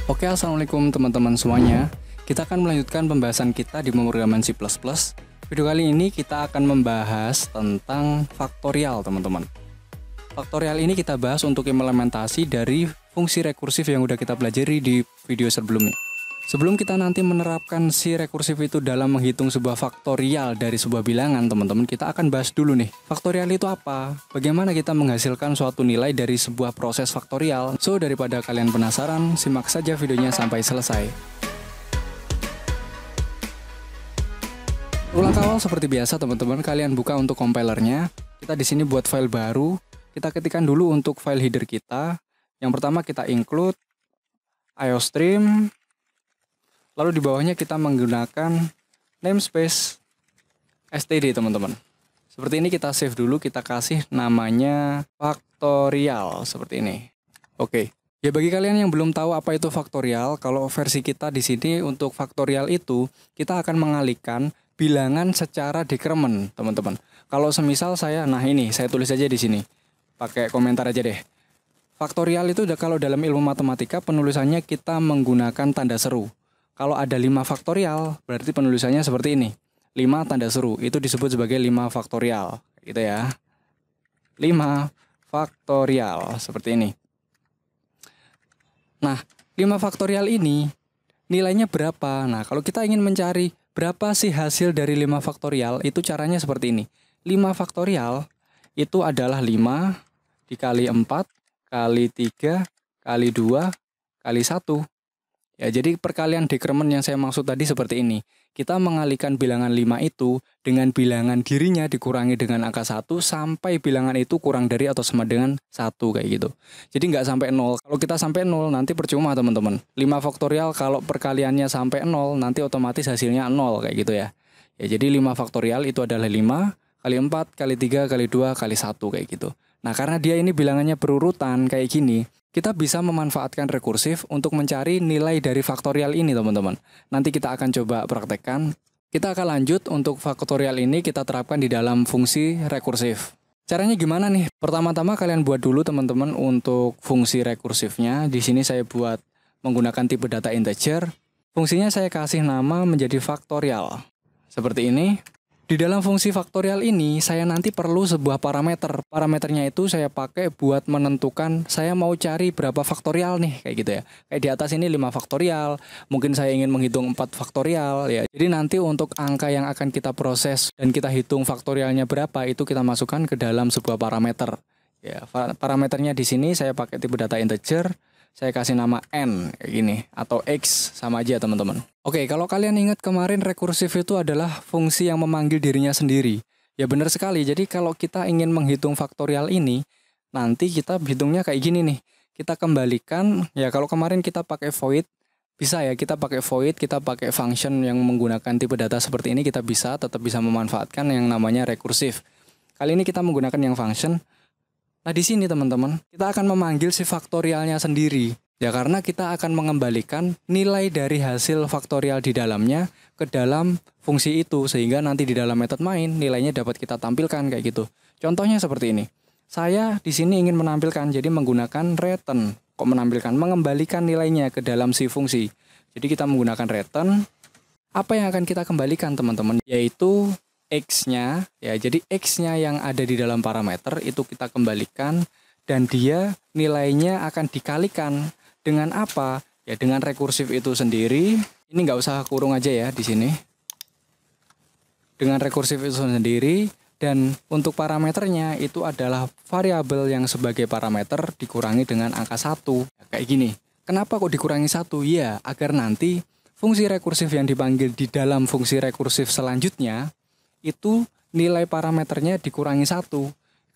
Oke, assalamualaikum teman-teman semuanya. Kita akan melanjutkan pembahasan kita di pemrograman C++. Video kali ini kita akan membahas tentang faktorial, teman-teman. Faktorial ini kita bahas untuk implementasi dari fungsi rekursif yang udah kita pelajari di video sebelumnya. Sebelum kita nanti menerapkan si rekursif itu dalam menghitung sebuah faktorial dari sebuah bilangan, teman-teman, kita akan bahas dulu nih, faktorial itu apa? Bagaimana kita menghasilkan suatu nilai dari sebuah proses faktorial? So, daripada kalian penasaran, simak saja videonya sampai selesai. Langkah awal seperti biasa, teman-teman, kalian buka untuk compilernya. Kita di sini buat file baru. Kita ketikkan dulu untuk file header kita. Yang pertama kita include iostream. Lalu di bawahnya kita menggunakan namespace std, teman-teman. Seperti ini kita save dulu, kita kasih namanya faktorial seperti ini. Oke. Ya, bagi kalian yang belum tahu apa itu faktorial, kalau versi kita di sini untuk faktorial itu kita akan mengalihkan bilangan secara decrement, teman-teman. Kalau semisal saya tulis aja di sini. Pakai komentar aja deh. Faktorial itu kalau dalam ilmu matematika penulisannya kita menggunakan tanda seru. Kalau ada 5 faktorial, berarti penulisannya seperti ini. 5 tanda seru, itu disebut sebagai 5 faktorial. Gitu ya. 5 faktorial, seperti ini. Nah, 5 faktorial ini nilainya berapa? Nah, kalau kita ingin mencari berapa sih hasil dari 5 faktorial, itu caranya seperti ini. 5 faktorial itu adalah 5 dikali 4, kali 3, kali 2, kali 1. Ya, jadi perkalian decrement yang saya maksud tadi seperti ini. Kita mengalihkan bilangan 5 itu dengan bilangan dirinya dikurangi dengan angka 1 sampai bilangan itu kurang dari atau sama dengan 1 kayak gitu. Jadi nggak sampai 0. Kalau kita sampai 0 nanti percuma, teman-teman. 5 faktorial kalau perkaliannya sampai 0 nanti otomatis hasilnya 0 kayak gitu ya. Ya, jadi 5 faktorial itu adalah 5 kali 4 kali 3 kali 2 kali 1 kayak gitu. Nah, karena dia ini bilangannya berurutan kayak gini, kita bisa memanfaatkan rekursif untuk mencari nilai dari faktorial ini, teman-teman. Nanti kita akan coba praktekkan. Kita akan lanjut untuk faktorial ini kita terapkan di dalam fungsi rekursif. Caranya gimana nih? Pertama-tama kalian buat dulu, teman-teman, untuk fungsi rekursifnya. Di sini saya buat menggunakan tipe data integer. Fungsinya saya kasih nama menjadi faktorial. Seperti ini. Di dalam fungsi faktorial ini, saya nanti perlu sebuah parameter. Parameternya itu saya pakai buat menentukan saya mau cari berapa faktorial nih, kayak gitu ya. Kayak di atas ini 5 faktorial, mungkin saya ingin menghitung 4 faktorial ya. Jadi nanti untuk angka yang akan kita proses dan kita hitung faktorialnya berapa, itu kita masukkan ke dalam sebuah parameter. Ya, parameternya di sini saya pakai tipe data integer. Saya kasih nama N kayak gini, atau X, sama aja, teman-teman. Oke, kalau kalian ingat kemarin rekursif itu adalah fungsi yang memanggil dirinya sendiri. Ya, benar sekali. Jadi kalau kita ingin menghitung faktorial ini, nanti kita hitungnya kayak gini nih. Kita kembalikan, ya kalau kemarin kita pakai void, bisa ya, kita pakai void, kita pakai function yang menggunakan tipe data seperti ini, kita tetap bisa memanfaatkan yang namanya rekursif. Kali ini kita menggunakan yang function. Nah, di sini, teman-teman, kita akan memanggil si faktorialnya sendiri. Ya, karena kita akan mengembalikan nilai dari hasil faktorial di dalamnya ke dalam fungsi itu. Sehingga nanti di dalam metode main, nilainya dapat kita tampilkan kayak gitu. Contohnya seperti ini. Saya di sini ingin menampilkan, jadi menggunakan return. Mengembalikan nilainya ke dalam si fungsi. Jadi kita menggunakan return. Apa yang akan kita kembalikan, teman-teman? Yaitu X-nya, ya, jadi X-nya yang ada di dalam parameter itu kita kembalikan dan dia nilainya akan dikalikan dengan apa? Ya, dengan rekursif itu sendiri. Ini nggak usah kurung aja ya di sini. Dengan rekursif itu sendiri, dan untuk parameternya itu adalah variabel yang sebagai parameter dikurangi dengan angka 1. Ya, kayak gini. Kenapa kok dikurangi 1? Ya, agar nanti fungsi rekursif yang dipanggil di dalam fungsi rekursif selanjutnya itu nilai parameternya dikurangi 1.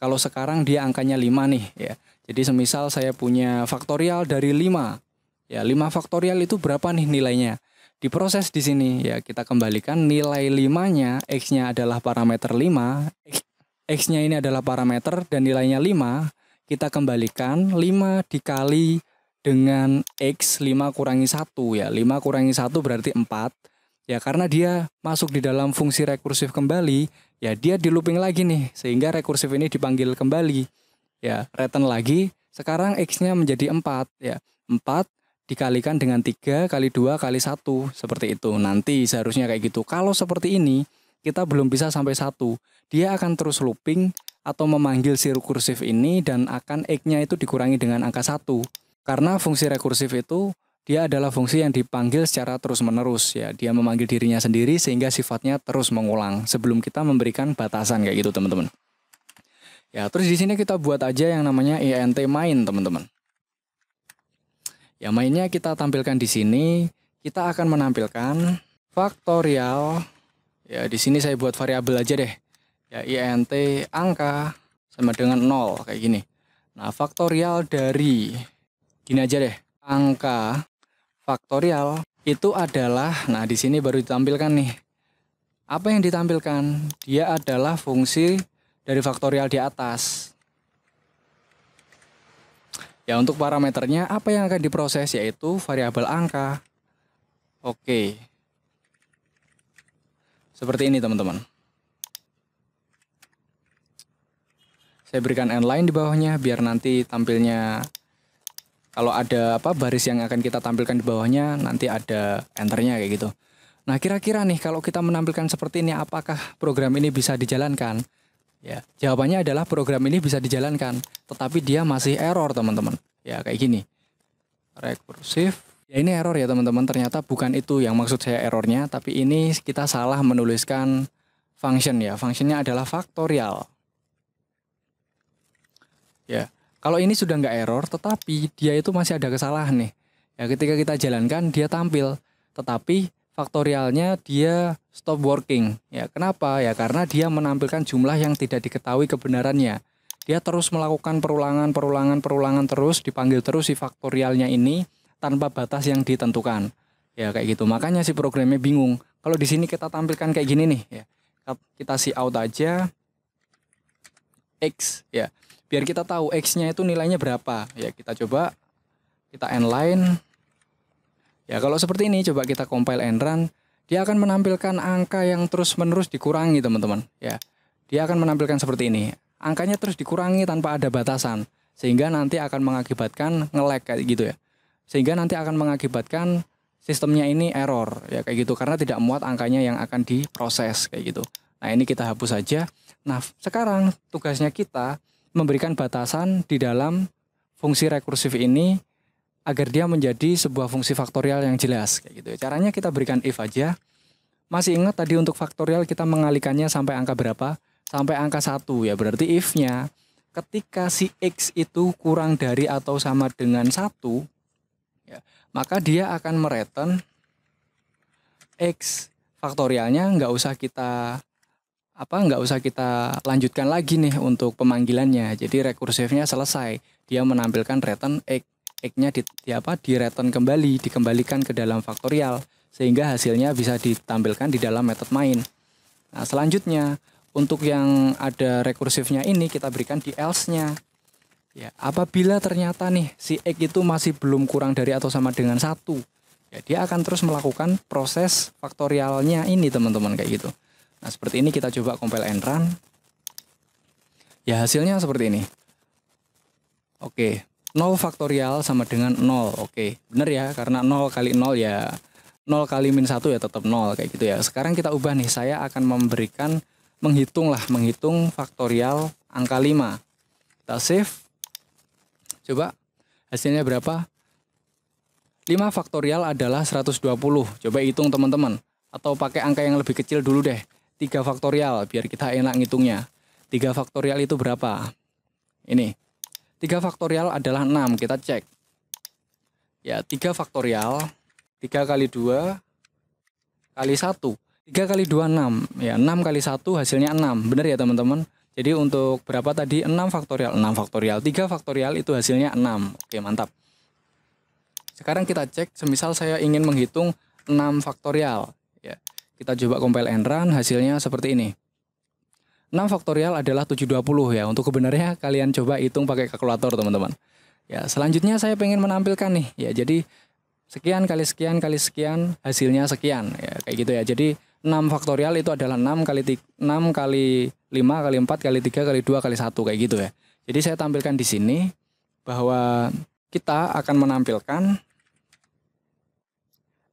Kalau sekarang dia angkanya 5 nih ya. Jadi semisal saya punya faktorial dari 5. Ya, 5 faktorial itu berapa nih nilainya? Diproses di sini ya, kita kembalikan nilai 5-nya, X-nya adalah parameter 5, X-nya ini adalah parameter dan nilainya 5, kita kembalikan 5 dikali dengan X, 5 kurangi 1 ya. 5 kurangi 1 berarti 4. Ya, karena dia masuk di dalam fungsi rekursif kembali, ya dia di looping lagi nih, sehingga rekursif ini dipanggil kembali. Ya, return lagi, sekarang X-nya menjadi 4, ya. 4 dikalikan dengan 3 kali 2 kali 1. Seperti itu. Nanti seharusnya kayak gitu. Kalau seperti ini, kita belum bisa sampai 1. Dia akan terus looping atau memanggil si rekursif ini dan akan X-nya itu dikurangi dengan angka 1. Karena fungsi rekursif itu dia adalah fungsi yang dipanggil secara terus-menerus ya. Dia memanggil dirinya sendiri sehingga sifatnya terus mengulang sebelum kita memberikan batasan kayak gitu, teman-teman. Ya, terus di sini kita buat aja yang namanya int main, teman-teman. Ya, mainnya kita tampilkan di sini. Kita akan menampilkan faktorial. Ya, di sini saya buat variabel aja deh. Ya, int angka sama dengan 0 kayak gini. Nah, faktorial dari gini aja deh. Angka faktorial itu adalah, nah di sini baru ditampilkan nih. Apa yang ditampilkan? Dia adalah fungsi dari faktorial di atas. Ya, untuk parameternya apa yang akan diproses yaitu variabel angka. Oke. Seperti ini, teman-teman. Saya berikan n-line di bawahnya biar nanti tampilnya kalau ada baris yang akan kita tampilkan di bawahnya nanti ada enternya kayak gitu. Nah, kira-kira nih kalau kita menampilkan seperti ini apakah program ini bisa dijalankan? Ya, jawabannya adalah program ini bisa dijalankan, tetapi dia masih error, teman-teman. Ya, kayak gini. Rekursif. Ya, ini error ya, teman-teman. Ternyata bukan itu yang maksud saya errornya, tapi ini kita salah menuliskan function ya. Functionnya adalah faktorial. Ya. Kalau ini sudah nggak error, tetapi dia itu masih ada kesalahan nih. Ya, ketika kita jalankan dia tampil, tetapi faktorialnya dia stop working. Ya, kenapa? Ya karena dia menampilkan jumlah yang tidak diketahui kebenarannya. Dia terus melakukan perulangan terus, dipanggil terus si faktorialnya ini tanpa batas yang ditentukan. Ya kayak gitu. Makanya si programnya bingung. Kalau di sini kita tampilkan kayak gini nih, ya. Kita out aja X, ya. Biar kita tahu X-nya itu nilainya berapa. Ya, kita coba kita n-line. Ya, kalau seperti ini coba kita compile and run, dia akan menampilkan angka yang terus-menerus dikurangi, teman-teman. Ya. Dia akan menampilkan seperti ini. Angkanya terus dikurangi tanpa ada batasan, sehingga nanti akan mengakibatkan nge-lag kayak gitu ya. Sehingga nanti akan mengakibatkan sistemnya ini error ya kayak gitu karena tidak muat angkanya yang akan diproses kayak gitu. Nah, ini kita hapus saja. Nah, sekarang tugasnya kita memberikan batasan di dalam fungsi rekursif ini agar dia menjadi sebuah fungsi faktorial yang jelas kayak gitu. Caranya kita berikan if aja. Masih ingat tadi untuk faktorial kita mengalikannya sampai angka berapa? Sampai angka 1 ya. Berarti if-nya ketika si X itu kurang dari atau sama dengan 1 ya, maka dia akan mereturn X faktorialnya nggak usah kita lanjutkan lagi nih untuk pemanggilannya. Jadi rekursifnya selesai. Dia menampilkan return X-nya di-return kembali, dikembalikan ke dalam faktorial sehingga hasilnya bisa ditampilkan di dalam metode main. Nah, selanjutnya untuk yang ada rekursifnya ini kita berikan di else-nya. Ya, apabila ternyata nih si X itu masih belum kurang dari atau sama dengan 1, ya dia akan terus melakukan proses faktorialnya ini, teman-teman, kayak gitu. Nah, seperti ini kita coba compile and run. Ya, hasilnya seperti ini. Oke, 0 faktorial sama dengan 0. Oke, benar ya, karena 0 kali 0 ya 0 kali min 1 ya tetap 0 kayak gitu ya. Sekarang kita ubah nih, saya akan menghitung faktorial angka 5. Kita save. Coba hasilnya berapa? 5 faktorial adalah 120. Coba hitung, teman-teman. Atau pakai angka yang lebih kecil dulu deh. 3 faktorial biar kita enak ngitungnya. 3 faktorial itu berapa? Ini. 3 faktorial adalah 6. Kita cek. Ya, 3 faktorial 3 kali 2 kali 1. 3 kali 2 6. Ya, 6 kali 1 hasilnya 6. Benar ya, teman-teman? Jadi untuk berapa tadi? 6 faktorial. 6 faktorial. 3 faktorial itu hasilnya 6. Oke, mantap. Sekarang kita cek, semisal saya ingin menghitung 6 faktorial. Ya, kita coba compile and run, hasilnya seperti ini. 6 faktorial adalah 720 ya. Untuk kebenarannya kalian coba hitung pakai kalkulator, teman-teman. Ya, selanjutnya saya pengen menampilkan nih. Ya, jadi sekian kali sekian kali sekian, hasilnya sekian. Ya, kayak gitu ya. Jadi 6 faktorial itu adalah 6 kali 5 kali 4 kali 3 kali 2 kali 1 kayak gitu ya. Jadi saya tampilkan di sini bahwa kita akan menampilkan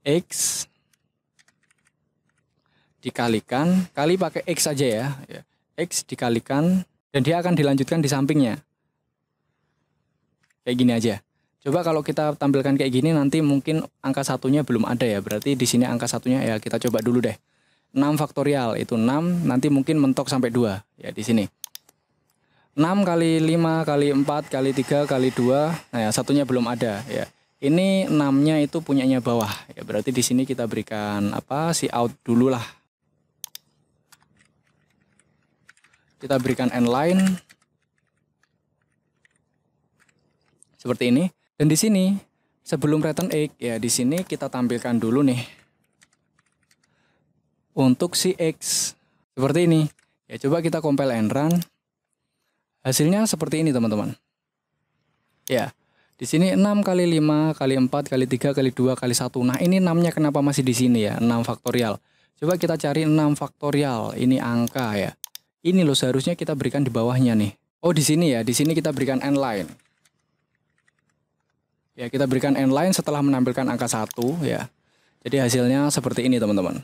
X dikalikan, kali pakai X saja ya. X dikalikan, dan dia akan dilanjutkan di sampingnya. Kayak gini aja. Coba kalau kita tampilkan kayak gini, nanti mungkin angka satunya belum ada ya. Berarti di sini angka satunya ya kita coba dulu deh. 6 faktorial itu 6, nanti mungkin mentok sampai 2 ya di sini. 6 kali 5 kali 4 kali 3 kali 2. Nah, ya, satunya belum ada ya. Ini 6-nya itu punyanya bawah. Ya, berarti di sini kita berikan apa? Si out dulu lah. Kita berikan end line seperti ini. Dan di sini sebelum return X ya, di sini kita tampilkan dulu nih untuk si X seperti ini. Ya, coba kita compile and run. Hasilnya seperti ini, teman-teman. Ya. Di sini 6 kali 5 kali 4 kali 3 kali 2 kali 1. Nah, ini 6-nya kenapa masih di sini ya? 6 faktorial. Coba kita cari 6 faktorial. Ini angka ya. Ini loh seharusnya kita berikan di bawahnya nih. Oh, di sini ya. Di sini kita berikan end line. Ya, kita berikan end line setelah menampilkan angka 1 ya. Jadi hasilnya seperti ini, teman-teman.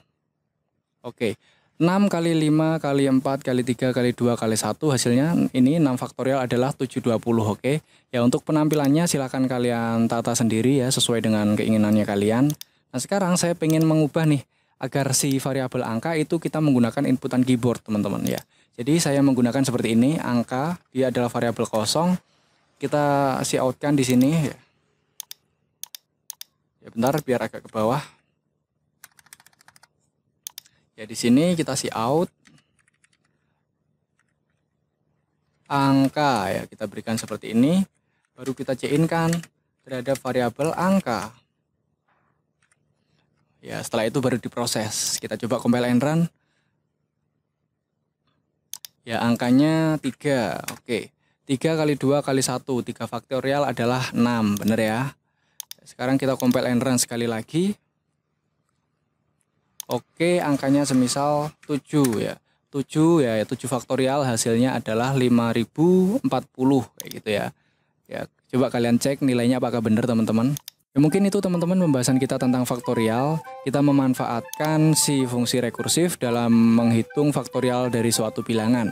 Oke. 6 kali 5 kali 4 kali 3 kali 2 kali 1 hasilnya ini 6 faktorial adalah 720. Oke. Ya, untuk penampilannya silakan kalian tata sendiri ya sesuai dengan keinginannya kalian. Nah, sekarang saya pengen mengubah nih agar si variabel angka itu kita menggunakan inputan keyboard, teman-teman ya. Jadi saya menggunakan seperti ini, angka dia adalah variabel kosong. Kita outkan di sini ya. Ya, bentar biar agak ke bawah. Ya, di sini kita out angka ya, kita berikan seperti ini, baru kita in-kan terhadap variabel angka. Ya, setelah itu baru diproses. Kita coba compile and run. Ya, angkanya 3. Oke. 3 kali 2 kali 1, 3 faktorial adalah 6, bener ya. Sekarang kita compile and run sekali lagi. Oke, angkanya semisal 7 ya. 7 ya, 7 faktorial hasilnya adalah 5040 kayak gitu ya. Ya, coba kalian cek nilainya apakah benar, teman-teman. Ya, mungkin itu teman-teman pembahasan kita tentang faktorial. Kita memanfaatkan si fungsi rekursif dalam menghitung faktorial dari suatu bilangan.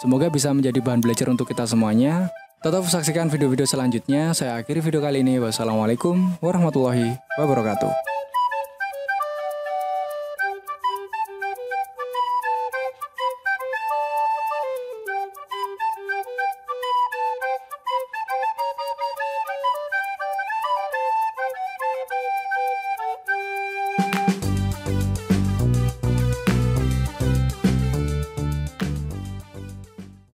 Semoga bisa menjadi bahan belajar untuk kita semuanya. Tetap saksikan video-video selanjutnya. Saya akhiri video kali ini. Wassalamualaikum warahmatullahi wabarakatuh.